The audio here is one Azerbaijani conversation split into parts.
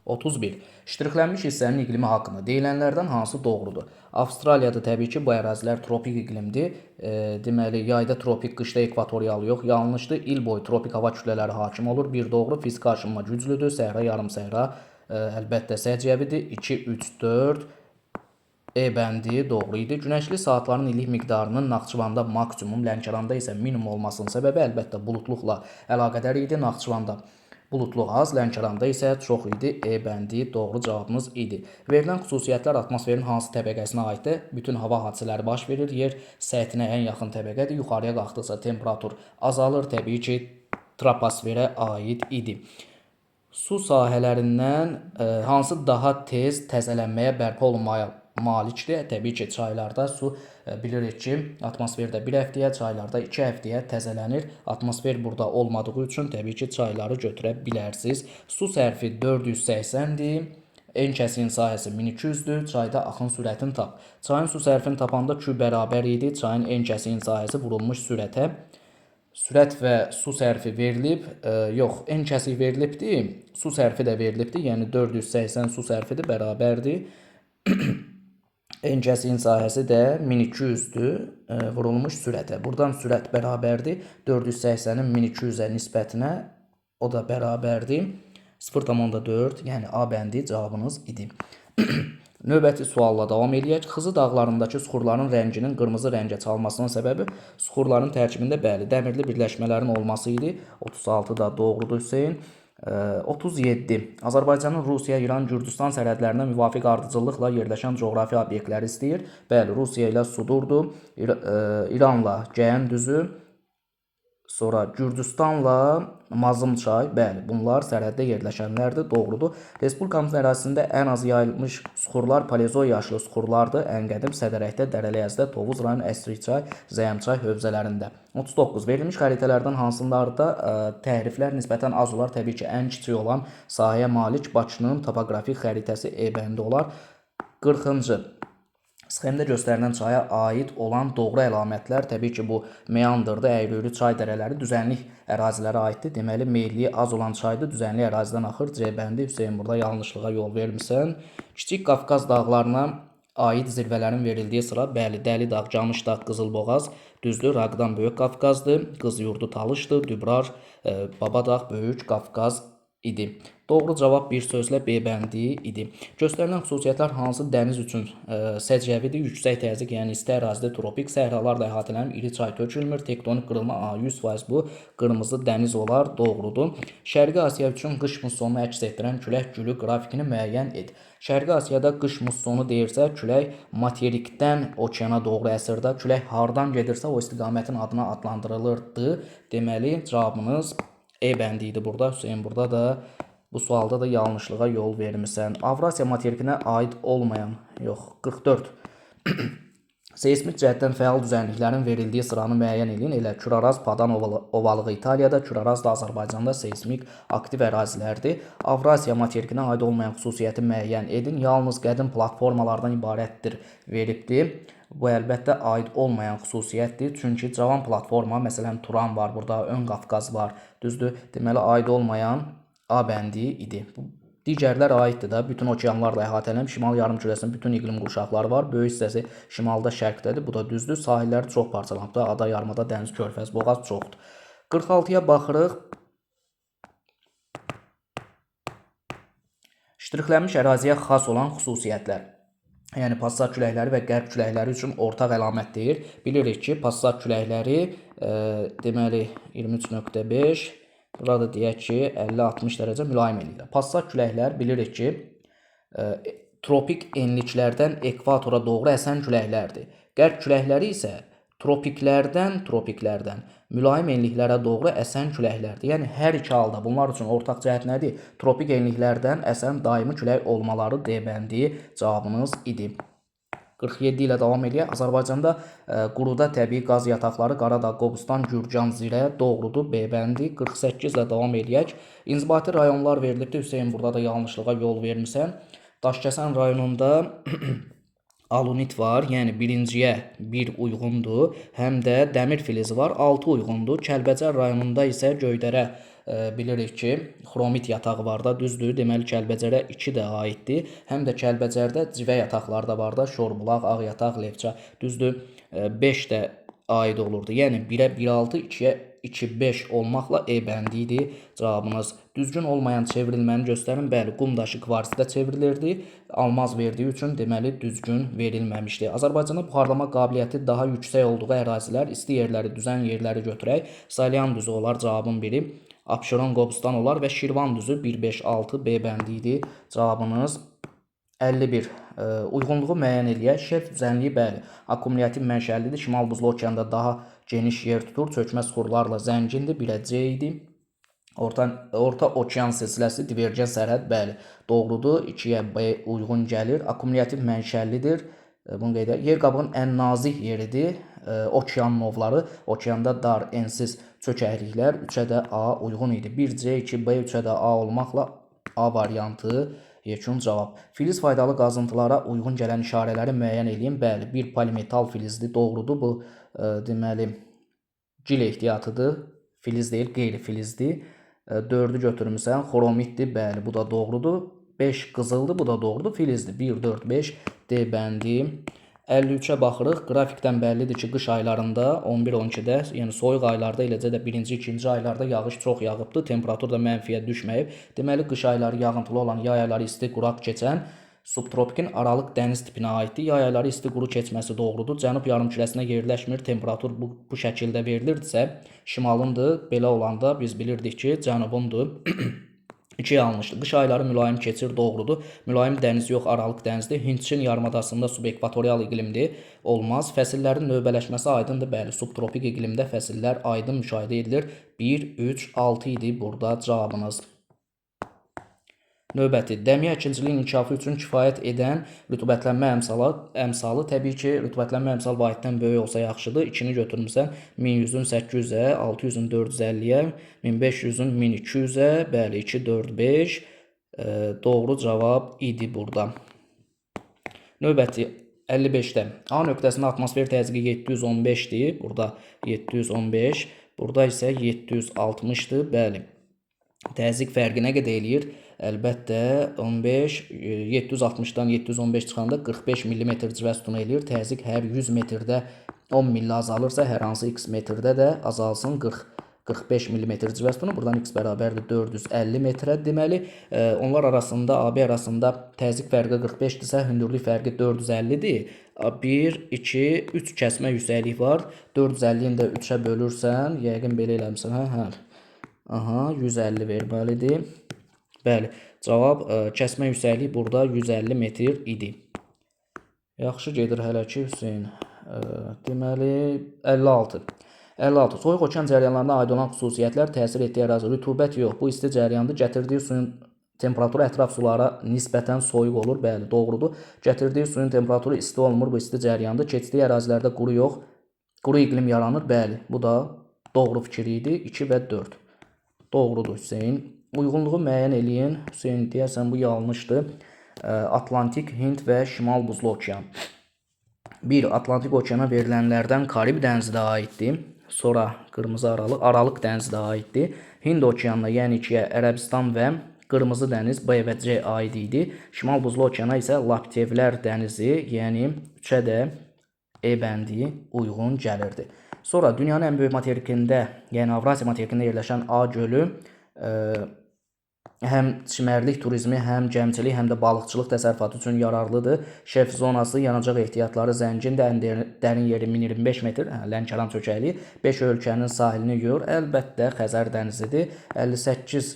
31. İştirilənmiş hissənin iqlimi haqqında deyilənlərdən hansı doğrudur? Avstraliyada təbii ki, bu ərazilər tropik iqlimdir. Deməli, yayda tropik, qışda ekvatorial yox, yanlışdır. İl boyu tropik hava kütlələri hakim olur. Bir doğru, fiziki aşınma güclüdür. Səhra, yarım səhra əlbəttə səciyyəvidir. 2, 3, 4. E bəndi doğru idi. Günəşli saatların illik miqdarının Naxçıvanda maksimum, Lənkəranda isə minimum olmasının səbəbi əlbəttə buludluqla əlaqədar idi. Naxçıvanda buludluq az, Lənkəranda isə çox idi. E bəndi doğru cavabımız idi. Verilən xüsusiyyətlər atmosferin hansı təbəqəsinə aiddir? Bütün hava hadisələri baş verir. Yer səthinə ən yaxın təbəqədir. Yuxarıya qalxdıqca temperatur azalır. Təbii ki, troposferə aid idi. Su sahələrindən hansı daha tez təzələnməyə, bərpa olunmaya malikdir? Təbii ki, çaylarda su bilirik ki, atmosferdə 1 həftəyə, çaylarda 2 həftəyə təzələnir. Atmosfer burada olmadığı üçün təbii ki, çayları götürə bilərsiniz. Su sərfi 480-dir. En kəsin sahəsi 1200-dür. Çayda axın sürətini tap. Çayın su sərfini tapanda Q bərabər idi. Çayın en kəsin sahəsi vurulmuş sürətə. Sürət və su sərfi verilib, yox, en kəsik verilibdir, su sərfi də verilibdir, yəni 480 su sərfidir, bərabərdir. En kəsin sahəsi də 1200-dür, vurulmuş sürətə. Buradan sürət bərabərdir, 480-in 1200-ə nisbətinə, o da bərabərdir. 0,4, yəni A bəndi cavabınız idi. Növbəti sualla davam edək. Xızı dağlarındakı suxurların rənginin qırmızı rəngə çalmasının səbəbi suxurların tərkibində bəli, dəmirli birləşmələrin olması idi. 36 da doğrudur Hüseyn. 37. Azərbaycanın Rusiya, İran, Gürcüstan sərhədlərinə müvafiq ardıcıllıqla yerləşən coğrafi obyektləri istəyir. Bəli, Rusiya ilə Sudurdur, İranla Gəyən düzü, sonra Gürcüstanla Mazımçay, bəli, bunlar sərhəddə yerləşənlərdir, doğrudur. Respublikamız ərazisində ən az yayılmış suxurlar paleozoy yaşlı suxurlardır. Ən qədim Sədərəkdə, Dərələyəzdə, Tovuz rayon, Əsriçay, Zəyəmçay hövzələrində. 39. Verilmiş xəritələrdən hansılarda təhriflər nisbətən az olar? Təbii ki, ən kiçik olan sahəyə malik Bakının topografik xəritəsi E bəndi olar. 40-cı. Sxemdə göstərilən çaya aid olan doğru əlamətlər, təbii ki, bu meandırdır, əyri-üyrü çay dərələri düzənlik ərazilərə aiddir. Deməli, meyilliyi az olan çaydır, düzənlik ərazidən axır. C bəndi, Hüseyn, burada yanlışlığa yol vermirsən. Kiçik Qafqaz dağlarına aid zirvələrin verildiyi sıra, bəli, Dəli dağ, Camış dağ, Qızılboğaz, düzdür, Raqdan Böyük Qafqazdır, Qız yurdu Talışdır, Dübrar, Babadağ, Böyük Qafqaz idi. Doğru cavab bir sözlə B bəndi idi. Göstərilən xüsusiyyətlər hansı dəniz üçün səciyyəvidir? Yüksək təzyiq, yəni isti ərazidə tropik səhralarla əhatələnib iri çay tökülmür. Tektonik qırılma 100% bu qırmızı dəniz olar, doğrudur. Şərqi Asiya üçün qış mussonunu əks etdirən külək gülü qrafikini müəyyən et. Şərqi Asiyada qış mussonu deyirsə, külək materikdən okeana doğru əsirdə, külək hardan gedirsə o istiqamətin adına adlandırılırdı. Deməli, cavabınız E bəndi idi burada. Hüseyn, burada da bu sualda da yanlışlığa yol vermirsən. Avrasiya materikinə aid olmayan, yox, 44. Seismik cəhətdən fəal düzənliklərin verildiyi sıranı müəyyən edin. Elə Küraraz, Padan ovalığı İtaliyada, Küraraz da Azərbaycanda seismik aktiv ərazilərdir. Avrasiya materikinə aid olmayan xüsusiyyəti müəyyən edin. Yalnız qədim platformalardan ibarətdir veribdir. Bu əlbəttə aid olmayan xüsusiyyətdir. Çünki cavan platforma, məsələn Turan var burada, Ön Qafqaz var, düzdür. Deməli, aid olmayan A bəndi idi. Digərlər aiddir da, bütün okeanlarla əhatələnib, şimal yarımkürəsinin bütün iqlim qurşaqları var. Böyük hissəsi şimalda, şərqdədir. Bu da düzdür. Sahilləri çox parçalanıbdır. Ada, yarımada, dəniz, körfəz, boğaz çoxdur. 46-ya baxırıq. İştirilənmiş əraziyə xas olan xüsusiyyətlər. Yəni, passat küləkləri və qərb küləkləri üçün ortaq əlamət deyir. Bilirik ki, passat küləkləri deməli 23.5, burada deyək ki, 50-60 dərəcə mülayim eləyir. Passat küləklər bilirik ki, tropik enliklərdən ekvatora doğru əsən küləklərdir. Qərb küləkləri isə tropiklərdən mülayim enliklərə doğru əsən küləklərdir. Yəni, hər iki halda bunlar üçün ortaq cəhət nədir? Tropik enliklərdən əsən daimi külək olmaları D bəndi cavabınız idi. 47 ilə davam edək. Azərbaycanda quruda təbii qaz yataqları Qaradağ, Qobustan, Gürcan, Zirə doğrudur. B bəndi. 48 ilə davam edək. İnzibati rayonlar verilibdir. Hüseyin, burada da yanlışlığa yol vermirsən. Daşkəsən rayonunda alunit var, yəni birinciyə 1 uyğundur. Həm də dəmir filizi var, 6 uyğundur. Kəlbəcər rayonunda isə Göydərə bilirik ki, xromit yatağı var da, düzdür. Deməli Kəlbəcərə 2 də aiddir. Həm də Kəlbəcərdə civə yataqları da var da, Şorbulaq, Ağ yataq, Lefça, düzdür. 5 də aid olurdu. Yəni 1-ə 1.6, 2-yə 2.5 olmaqla E bəndi idi cavabınız. Düzgün olmayan çevrilməni göstərin. Bəli, qum daşı kvarsidə çevrilirdi. Almaz verdiyi üçün deməli düzgün verilməmişdi. Azərbaycanda buxarlama qabiliyyəti daha yüksək olduğu ərazilər, isti yerləri, düzən yerləri götürək. Salyan düzü olar cavabın biri. Abşeron, Qobustan olar və Şirvan düzü 1-5-6 B bəndi idi cavabınız. 51. Uyğunluğu müəyyən eləyək. Şelf düzənliyi bəli, akkumulyativ mənşəlidir. Şimal Buzlu okeanda daha geniş yer tutur. Çökmə suxurlarla zəngindir. 1-ə C idi. Orta okean silsiləsi divergen sərhəd bəli, doğrudur. 2-yə B uyğun gəlir. Akkumulyativ mənşəlidir. Bunu qeyd edək. Yer qabığının ən nazik yeridir. Okean novları, okeanda dar, ensiz çökəkliklər. 3-ə də A uyğun idi. 1C, 2B, 3-ə də A olmaqla A variantı yekun cavab. Filiz faydalı qazıntılara uyğun gələn işarələri müəyyən edin. Bəli, bir polimetal filizdir, doğrudur. Bu deməli gil ehtiyatıdır. Filiz deyil, qeyri-filizdir. 4-ü götürmüsən, xromitdir. Bəli, bu da doğrudur. 5 qızıldır, bu da doğrudur. Filizdir. 1, 4, 5 D bəndi. 53-ə baxırıq. Qrafikdən bəllidir ki, qış aylarında 11-12-də, yəni soyuq aylarda, eləcə də 1-ci, 2-ci aylarda yağış çox yağıbdır. Temperatur da mənfiyə düşməyib. Deməli, qış ayları yağıntılı olan, yay ayları isti, quraq keçən subtropikin aralıq dəniz tipinə aiddir. Yay ayları isti, quru keçməsi doğrudur. Cənub yarımkürəsinə yerləşmir. Temperatur bu şəkildə verilirdisə, şimalındır. Belə olanda biz bilirdik ki, cənubundur. 2 yanlışdır. Qış ayları mülayim keçir, doğrudur. Mülayim dəniz yox, aralıq dənizdir. Hindçin yarımadasında subekvatorial iqlimdir. Olmaz. Fəsillərin növbələşməsi aydındır. Bəli, subtropik iqlimdə fəsillər aydın müşahidə edilir. 1, 3, 6 idi burada cavabınız. Növbəti, dəmiyə əkinçiliyin inkişafı üçün kifayət edən rütubətlənmə əmsalı təbii ki, rütubətlənmə əmsal vahiddən böyük olsa yaxşıdır. 2-ni götürmüsən, 1100-ün 800-ə, 600-ün 450-yə, 1500-ün 1200-ə, bəli, 2, 4, 5 doğru cavab idi burada. Növbəti, 55-də A nöqtəsində atmosfer təzyiqi 715-dir. Burada 715, burada isə 760-dır. Bəli, təzyiq fərqi nə qədər eləyir? Əlbəttə 15, 760-dan 715 çıxanda 45 mm civə sütunu eləyir. Təzyiq hər 100 metrdə 10 milli azalırsa, hər hansı x metrdə də azalsın 45 mm civə sütunu. Buradan x bərabərdir 450 metrə. Deməli, onlar arasında, AB arasında təzyiq fərqi 45-dirsə, hündürlük fərqi 450-dir. 1, 2, 3 kəsmə yüksəklik var. 450-ni də 3-ə bölürsən, yəqin belə eləmişsən, hə? Aha, 150 verməlidir. Bəli, cavab kəsmə yüksəklik burada 150 metr idi. Yaxşı gedir hələ ki, Hüseyin. Deməli, 56. 56. Soyuq okean cəryanlarına aid olan xüsusiyyətlər təsir etdiyi ərazi. Rütubət yox, bu isti cəryandır. Gətirdiyi suyun temperaturu ətraf sulara nisbətən soyuq olur. Bəli, doğrudur. Gətirdiyi suyun temperaturu isti olmur, bu isti cəryandır. Keçdiyi ərazilərdə quru yox, quru iqlim yaranır. Bəli, bu da doğru fikir idi. 2 və 4. Doğrudur Hüseyin. Uyğunluğu müəyyən eləyin. Hüseyin, deyərsən bu yanlışdır. Atlantik, Hind və Şimal Buzlu okean. 1. Atlantik okeana verilənlərdən Karib dənizi də aiddir. Sonra qırmızı aralıq dənizi də aiddir. Hind okeanına, yəni ki, Ərəbistan və qırmızı dəniz B və C aid idi. Şimal Buzlu okeana isə Laptevlər dənizi, yəni 3-ə də E bəndi uyğun gəlirdi. Sonra dünyanın ən böyük materikində, yəni Avrasiya materikində yerləşən A gölü həm çimərlik turizmi, həm gəmçilik, həm də balıqçılıq təsərrüfatı üçün yararlıdır. Şelf zonası, yanacaq ehtiyatları zəngindir. Ən dərin yeri 1025 metr, Lənkəran çökəkliyi. 5 ölkənin sahilini yuyur. Əlbəttə Xəzər dənizidir. 58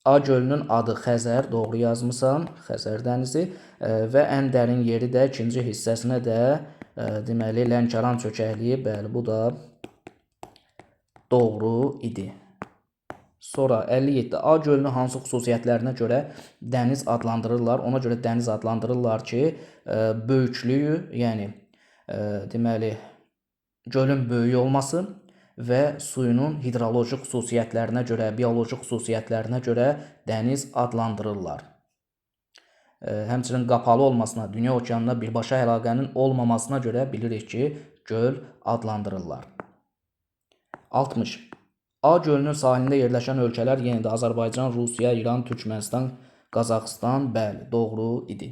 A gölünün adı Xəzər, doğru yazmısan, Xəzər dənizi və ən dərin yeri də ikinci hissəsinə də deməli Lənkəran çökəkliyi, bəli, bu da doğru idi. Sonra 57. A gölünün hansı xüsusiyyətlərinə görə dəniz adlandırırlar? Ona görə dəniz adlandırırlar ki, böyüklüyü, yəni deməli gölün böyük olması və suyunun hidroloji xüsusiyyətlərinə görə, bioloji xüsusiyyətlərinə görə dəniz adlandırırlar. Həmçinin qapalı olmasına, dünya okeanına birbaşa əlaqənin olmamasına görə bilirik ki, göl adlandırırlar. 60. A gölünün sahilində yerləşən ölkələr yenə də Azərbaycan, Rusiya, İran, Türkmənistan, Qazaxıstan. Bəli, doğru idi.